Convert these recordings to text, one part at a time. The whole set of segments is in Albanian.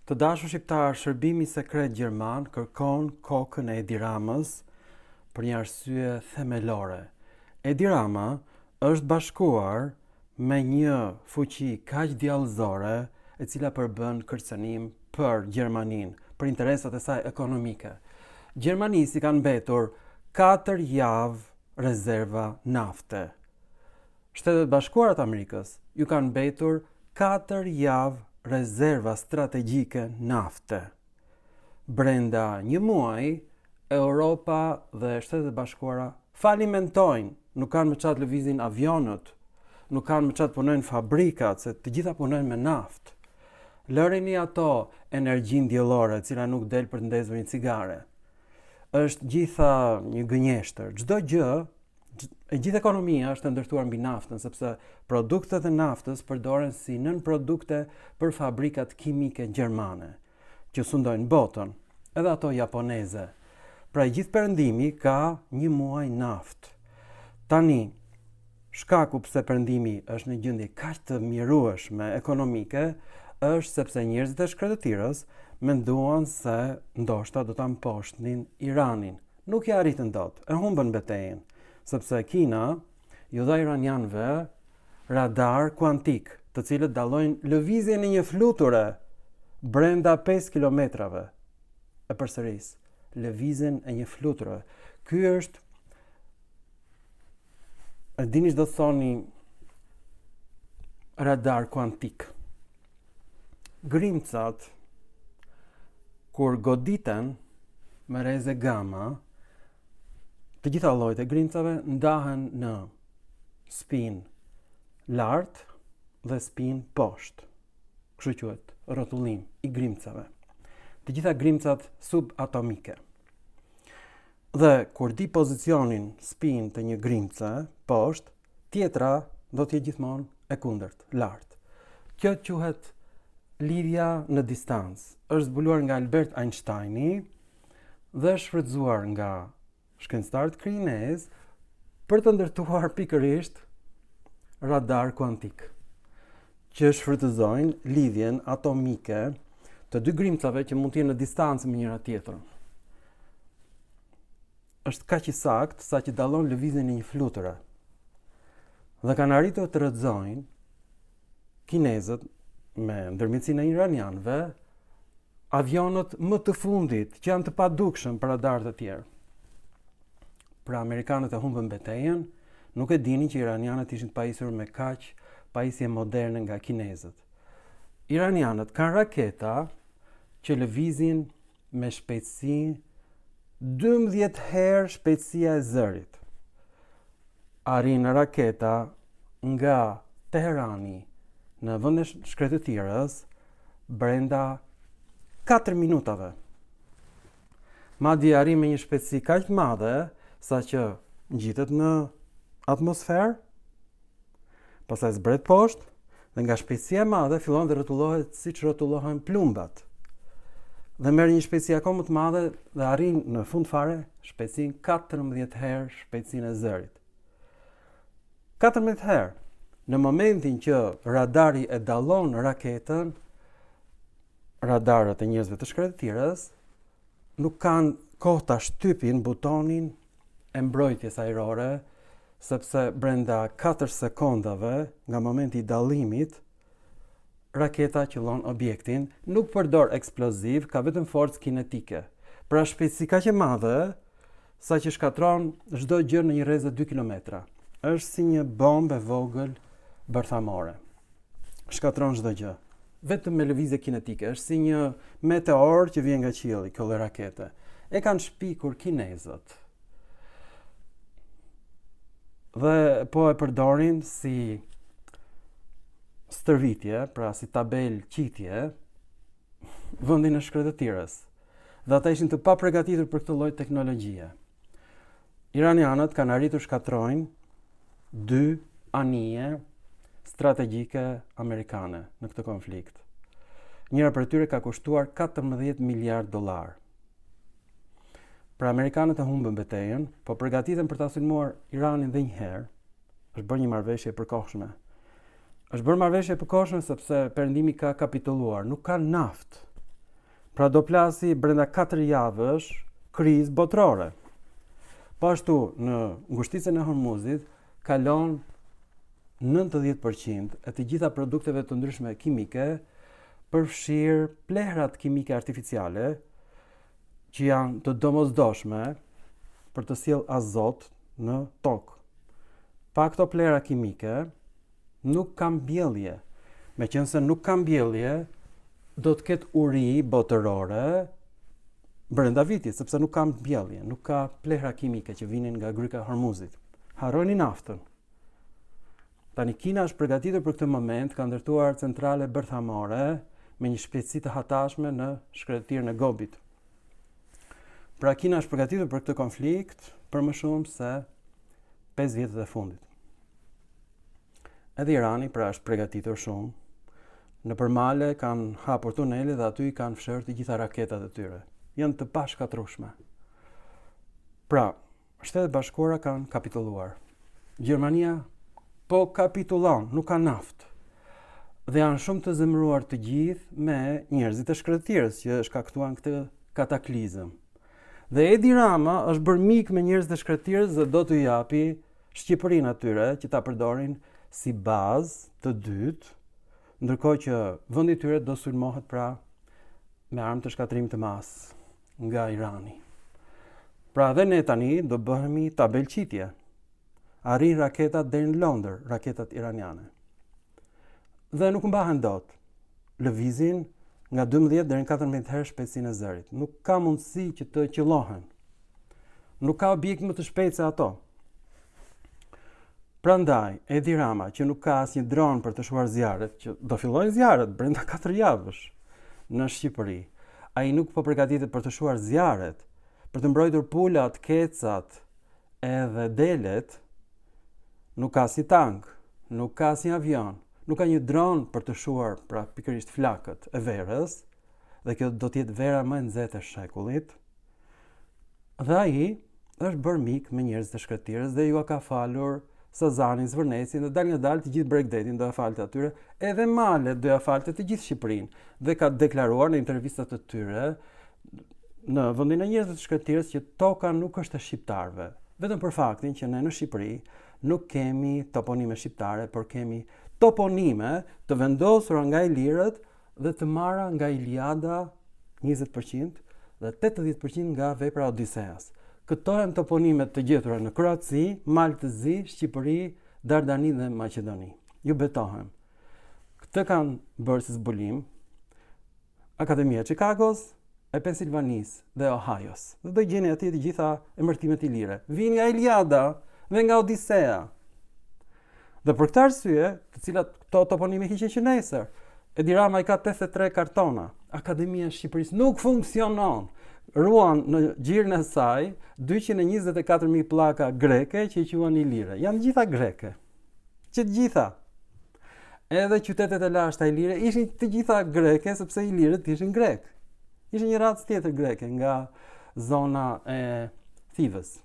Të dashur shqiptar, shërbimi sekret gjerman kërkon kokën e Edi Ramës për një arsye themelore. Edi Rama është bashkuar me një fuqi kaq djallëzore e cila përbën kërcënim për Gjermaninë, për interesat e saj ekonomike. Gjermanisi kanë mbetur 4 javë rezerva nafte. Shtetet Bashkuara të Amerikës ju kanë mbetur 4 javë rezerva strategjike nafte. Brenda një muaji, Europa dhe Shtetet Bashkuara falimentojnë, nuk kanë më çat lëvizin avionët, nuk kanë më çat punojnë fabrikat, se të gjitha punojnë me naftë. Lëreni ato energjinë diellore, e cila nuk del për të ndezur një cigare. Është gjitha një gënjeshtër. Çdo gjë, e gjithë ekonomia është ndërtuar mbi naftën, sepse produktet e naftës përdoren si nën produkte për fabrikat kimike gjermane, që sundojnë botën, edhe ato japoneze. Pra i gjithë perëndimi ka një muaj naftë. Tani, shkaku pse perëndimi është në gjendje kaq të mjerueshme ekonomike, është sepse njerëzit e shkretëtirës menduan se ndoshta do ta mposhtnin Iranin. Nuk ja arritën dot, e humbën betejën, sepse Kina ju dha iranianëve radar kuantik, të cilët dallojnë lëvizjen e një fluture brenda 5 kilometrave. E përsëris, lëvizjen e një fluture. Ky është, e dini ç'do thoni radar kuantik. Grimcat, kur goditen me reze gama, të gjitha llojet e grimcave ndahen në spinë lart dhe spinë poshtë. Kështu quhet rrotullim i grimcave. Të gjitha grimcat subatomike. Dhe kur di pozicionin spinë të një grimce poshtë, tjetra do të jetë gjithmonë e kundërt, lart. Kjo quhet lidhja në distancë. Është zbuluar nga Albert Einsteini dhe shfrytzuar nga shkencëtarët kinezë për të ndërtuar pikërisht radar kuantik, që shfrytëzojnë lidhjen atomike të dy grimcave që mund të jenë në distancë me njëra tjetrën. Është kaq i saktë sa që dallon lëvizjen e një fluture. Dhe kanë arritur të rrëzojnë kinezët me ndërmjetësinë e iranianëve avionët më të fundit që janë të padukshëm për radarët e tjerë. Pra amerikanët e humbën betejën, nuk e dinin që iranianët ishin të pajisur me kaq pajisje moderne nga kinezët. Iranianët kanë raketa që lëvizin me shpejtësi 12 herë shpejtësia e zërit. Arrin raketa nga Teherani në vend e shkretëtirës brenda 4 minutave. Madje arrin me një shpejtësi kaq të madhe sa që ngjitet në atmosferë, pastaj zbret poshtë dhe nga shpejtësia e madhe fillon të rrotullohet siç rrotullohen plumbat. Dhe merr një shpejtësi akoma më të madhe dhe arrin në fund fare shpejtësinë 14 herë shpejtësinë e zërit. 14 herë. Në momentin që radari e dallon raketën, radarët e njerëzve të shkretëtirës nuk kanë kohë ta shtypin butonin e mbrojtjes ajrore, sepse brenda 4 sekondave nga momenti i dallimit, raketa qëllon objektin, nuk përdor eksploziv, ka vetëm forcë kinetike. Pra shpejtësi kaq e madhe sa që shkatron çdo gjë në një rrezë 2 kilometra. Është si një bombë e vogël bërthamore. Shkatron çdo gjë. Vetëm me lëvizje kinetike, është si një meteor që vjen nga qielli, kjo lloj rakete. E kanë shpikur kinezët. Dhe po e përdorin si stërvitje, pra si tabel qitje, vendin e shkretëtirës. Dhe ata ishin të paprgatitur për këtë lloj teknologjie. Iranianët kanë arritur shkatrojnë 2 anije strategjike amerikane në këtë konflikt. Njëra prej tyre ka kushtuar 14 miliard dollar. Pra amerikanët e humbën betejën, po përgatiten për ta sulmuar Iranin edhe një herë. Është bërë një marrëveshje e përkohshme. Është bërë marrëveshje e përkohshme sepse perëndimi ka kapitulluar, nuk ka naftë. Pra do plasi brenda 4 javësh krizë botërore. Po ashtu në ngushticën e Hormuzit kalon 90% e të gjitha produkteve të ndryshme kimike, përfshirë plehrat kimike artificiale që janë të domosdoshme për të sjellë azot në tokë. Pa këto plehra kimike nuk ka mbjellje. Meqense nuk ka mbjellje, do të ketë uri botërore brenda vitit, sepse nuk ka mbjellje, nuk ka plehra kimike që vinin nga gryka e Hormuzit. Harroni naftën. Tani Kina është përgatitur për këtë moment, ka ndërtuar centrale bërthamore me një shpejtësi të hatashme në shkretirën e Gobit. Pra Kina është përgatitur për këtë konflikt për më shumë se 5 vjetët e fundit. Edhe Irani pra është përgatitur shumë. Në përmale kanë hapur tunele dhe aty kanë fshërë të gjitha raketat e tyre. Janë të pashkatrueshme. Pra, Shtetet Bashkuara kanë kapitulluar. Gjermania po kapitullon, nuk ka naftë. Dhe janë shumë të zemëruar të gjithë me njerëzit e shkretirës që shkaktuan këtë kataklizëm. Dhe Edi Rama është bërë mik me njerëzit e shkretirës dhe do t'u japi Shqipërinë atyre që ta përdorin si bazë të dytë, ndërkohë që vendi i tyre do sulmohet pra me armë të shkatrimit të masë nga Irani. Pra dhe ne tani do bëhemi tabelqitje. Arrin raketat deri në Londër, raketat iraniane. Dhe nuk mbahen dot. Lëvizin nga 12 deri në 14 herë shpejtësinë e zërit. Nuk ka mundësi që të qellohen. Nuk ka objekt më të shpejtë se ato. Prandaj, Edi Rama, që nuk ka asnjë dron për të shuar zjarret, që do fillojnë zjarret brenda 4 javësh në Shqipëri, ai nuk po përgatitet për të shuar zjarret, për të mbrojtur pulat, kecat edhe delet, nuk ka asnjë tank, nuk ka asnjë avion, nuk ka një dron për të shuar pra pikërisht flakët e verës, dhe kjo do të jetë vera më e nxehtë e shekullit. Dhe ai është bërë mik me njerëz të shkretirës dhe ju ka falur Sazanin, Zvërnesin dhe dal nga dal të gjithë Bregdetin do ja falte atyre, edhe Malet do ja falte të gjithë Shqipërinë. Dhe ka deklaruar në intervistat e tyre në vendin e njerëzve të shkretirës që toka nuk është e shqiptarëve, vetëm për faktin që ne në Shqipëri nuk kemi toponime shqiptare, por kemi toponime të vendosura nga ilirët dhe të marra nga Iliada 20% dhe 80% nga vepra Odiseas. Këto janë toponimet të gjetura në Kroaci, Maltëzi, Shqipëri, Dardani dhe Maqedoni. Ju betohem. Këtë kanë bërë si zbulim Akademia e Chicagos, e Pensilvanisë dhe Ohio's. Dhe do gjeni aty të gjitha emërtimet ilire. Vijnë nga Iliada dhe nga Odisea. Dhe për këtë arsye, të cilat këto toponime hiqen që nesër, Edi Rama i ka 83 kartona. Akademia e Shqipërisë nuk funksionon. Ruan në gjirën e saj 224.000 pllaka greke që i quhen ilire. Janë gjitha greke. Që të gjitha. Edhe qytetet e lashta ilire ishin të gjitha greke sepse ilirët ishin grek. Ishin një racë tjetër greke nga zona e Thivës.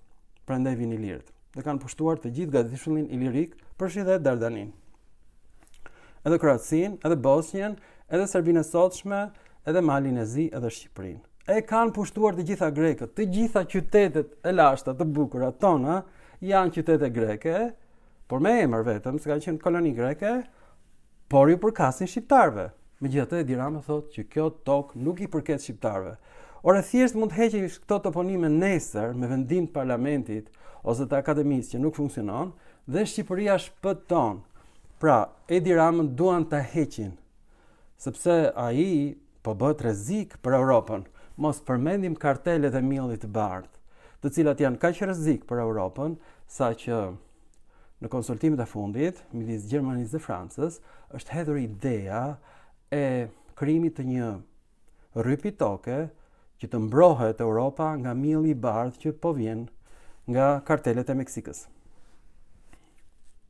Prandaj vinin ilirët. Dhe kanë pushtuar të gjithë gatishullin ilirik, përfshi edhe Dardanin. Edhe Kroacin, edhe Bosnjën, edhe Serbinë e sotshme, edhe Malin e Zi, edhe Shqipërinë. E kanë pushtuar të gjitha grekët, të gjitha qytetet e lashta të bukura tona janë qytete greke, por me emër vetëm, se kanë qenë koloni greke, por ju përkasin shqiptarëve. Megjithatë Edi Rama thotë që kjo tokë nuk i përket shqiptarëve. Ore thjesht mund të heqë këto toponime nesër me vendim të parlamentit ose të akademisë që nuk funksionon dhe Shqipëria shpëton. Pra, Edi Ramën duan ta heqin, sepse ai po bëhet rrezik për Europën. Mos përmendim kartelet e miellit të bardhë, të cilat janë kaq rrezik për Europën, saqë në konsultimet e fundit midis Gjermanisë dhe Francës është hedhur ideja e krijimit të një rrypi toke që të mbrohet Europa nga mielli i bardhë që po vjen nga kartelet e Meksikës.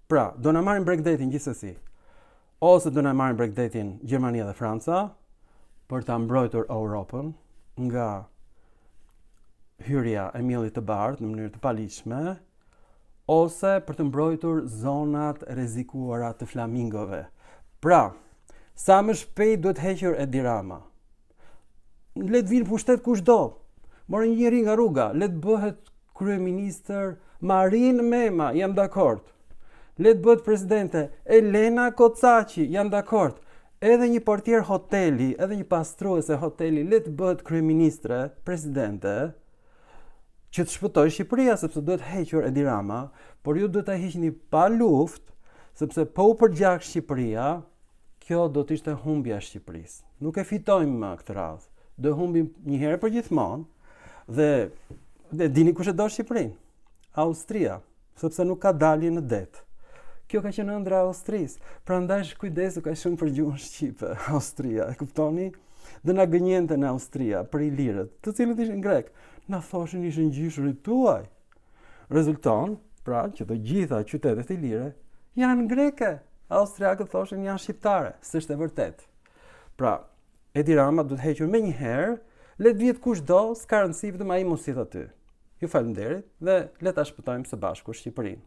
Pra, do na marrin Bregdetin gjithsesi, ose do na marrin Bregdetin Gjermania dhe Franca për ta mbrojtur Europën nga hyrja e miellit të bardhë në mënyrë të paligjshme, ose për të mbrojtur zonat rrezikuara të flamingove. Pra, sa më shpejt duhet hequr Edi Rama. le të vinë pushtet kushdo. Morë një njeri nga rruga, le të bëhet kryeministër Marin Mema, jam dakord. Le të bëhet presidente Elena Kocaçi, jam dakord. Edhe një portier hoteli, edhe një pastruese hoteli, le të bëhet kryeministre, presidente, që të shpëtojë Shqipëria, sepse duhet hequr Edi Rama, por ju duhet ta hiqni pa luftë, sepse po u përgjak Shqipëria, kjo do të ishte humbja e Shqipërisë. Nuk e fitojmë më këtë radhë. Do humbim një herë për gjithmonë dhe dini kush e do Shqipërinë? Austria, sepse nuk ka dalje në det. Kjo ka qenë ëndra e Austrisë. Prandaj kujdesu ka shumë për gjuhën shqipe, Austria, e kuptoni? Dhe na gënjente në Austria për ilirët, të cilët ishin grek. Na thoshin ishin gjyshurit tuaj. Rezulton, pra, që të gjitha qytetet ilire janë greke. Austriakët thoshin janë shqiptare, s'është e vërtet. Pra, Edi Rama duhet hequr me një herë, le të vjet kushdo, s'ka rëndësi vetëm ai mos sit aty. Ju falenderit dhe le ta shpëtojmë së bashku Shqipërinë.